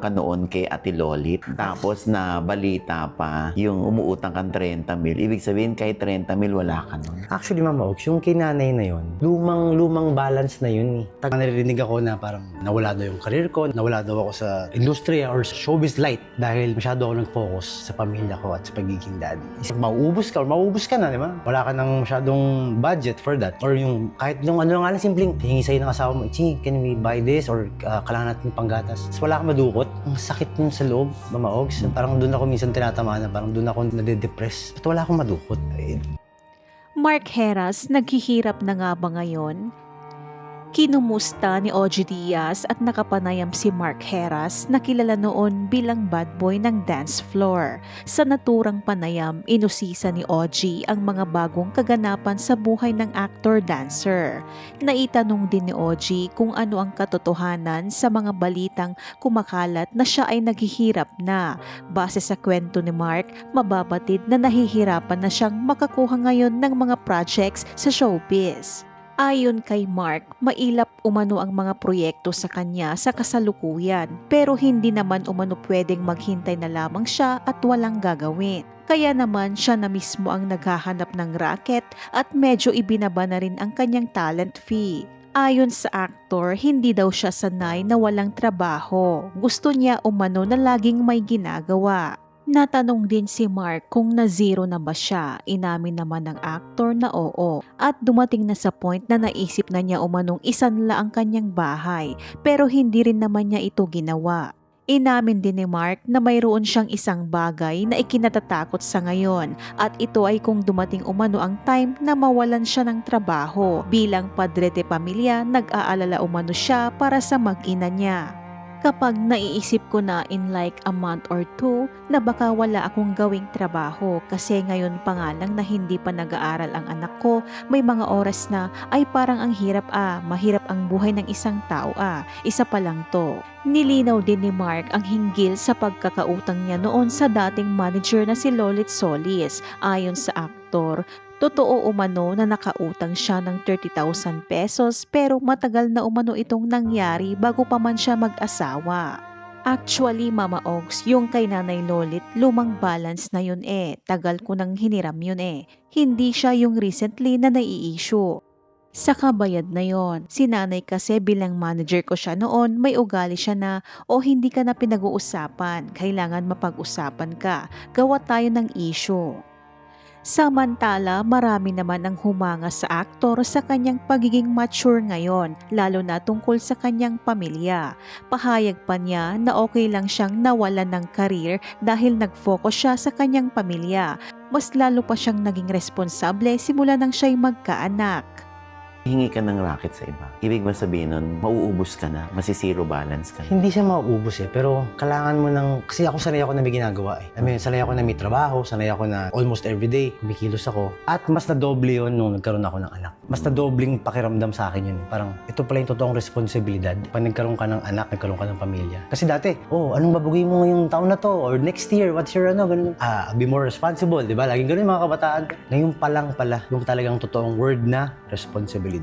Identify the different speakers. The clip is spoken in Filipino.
Speaker 1: ka noon kay Ate Lolit, tapos na balita pa yung umuutang kang 30 mil, ibig sabihin kahit 30 mil wala ka nun.
Speaker 2: Actually, Mama Oaks, yung kinanay na yun, lumang balance na yun eh. Naririnig ako na parang nawala daw yung career ko, nawala daw ako sa industriya or sa showbiz light dahil masyado ako nag-focus sa pamilya ko at sa pagiging daddy. Mauubos ka na, di ba? Wala ka nang masyadong budget for that. Or yung kahit yung ano nga lang, simpleng hingi sa'yo ng asawa mo, "Chi, can we buy this?" Or kailangan natin panggatas. So, wala kang madukot. Ang sakit nun sa loob, Mama Oaks. Parang doon ako minsan tinatamaan na parang doon ako nade-depress. Ba't wala akong madukot?
Speaker 3: Mark Heras, naghihirap na nga ba ngayon? Kinumusta ni Ogie Diaz at nakapanayam si Mark Heras na kilala noon bilang bad boy ng dance floor. Sa naturang panayam, inusisa ni Ogie ang mga bagong kaganapan sa buhay ng actor-dancer. Naitanong din ni Ogie kung ano ang katotohanan sa mga balitang kumakalat na siya ay naghihirap na. Base sa kwento ni Mark, mababatid na nahihirapan na siyang makakuha ngayon ng mga projects sa showbiz. Ayon kay Mark, mailap umano ang mga proyekto sa kanya sa kasalukuyan pero hindi naman umano pwedeng maghintay na lamang siya at walang gagawin. Kaya naman siya na mismo ang naghahanap ng racket at medyo ibinaba na rin ang kanyang talent fee. Ayon sa aktor, hindi daw siya sanay na walang trabaho. Gusto niya umano na laging may ginagawa. Natanong din si Mark kung na-zero na ba siya. Inamin naman ng aktor na oo. At dumating na sa point na naisip na niya umanong isanla ang kanyang bahay pero hindi rin naman niya ito ginawa. Inamin din ni Mark na mayroon siyang isang bagay na ikinatatakot sa ngayon at ito ay kung dumating umano ang time na mawalan siya ng trabaho. Bilang padre de pamilya, nag-aalala umano siya para sa mag-ina niya. Kapag naiisip ko na in like a month or two na baka wala akong gawing trabaho kasi ngayon pa nga lang na hindi pa nag-aaral ang anak ko, may mga oras na ay parang ang hirap mahirap ang buhay ng isang tao isa pa lang to. Nilinaw din ni Mark ang hinggil sa pagkakautang niya noon sa dating manager na si Lolit Solis. Ayon sa aktor, totoo umano na nakautang siya ng 30,000 pesos pero matagal na umano itong nangyari bago pa man siya mag-asawa. Actually, Mama Oaks, yung kay Nanay Lolit, lumang balance na yun Tagal ko nang hiniram yun Hindi siya yung recently na nai-issue. Sa kabayad na yon, si nanay kasi bilang manager ko siya noon, may ugali siya na o hindi ka na pinag-uusapan, kailangan mapag-usapan ka, gawa tayo ng issue. Samantala, marami naman ang humanga sa aktor sa kanyang pagiging mature ngayon, lalo na tungkol sa kanyang pamilya. Pahayag pa niya na okay lang siyang nawalan ng career dahil nag-focus siya sa kanyang pamilya. Mas lalo pa siyang naging responsable simula nang siya'y magkaanak.
Speaker 1: Hingi ka ng racket sa iba. Ibig ba sabihin nun, mauubos ka na, masisiro balance ka na?
Speaker 2: Hindi siya mauubos pero kailangan mo ng, kasi ako sanay ako na may ginagawa I mean, sanay ako na may trabaho, sanay ako na almost everyday, kumikilos ako. At mas nadoble yun nung nagkaroon ako ng anak. Mas nadobling pakiramdam sa akin yun. Parang, ito pala yung totoong responsibilidad. Pag nagkaroon ka ng anak, nagkaroon ka ng pamilya. Kasi dati, anong babaguhin mo ngayong taon na to? Or next year, what's your ganun? I'll be more responsible, di ba? Laging ganun yung mga kabataan. Ngayon pa lang pala, yung talagang totoong word na responsibilidad.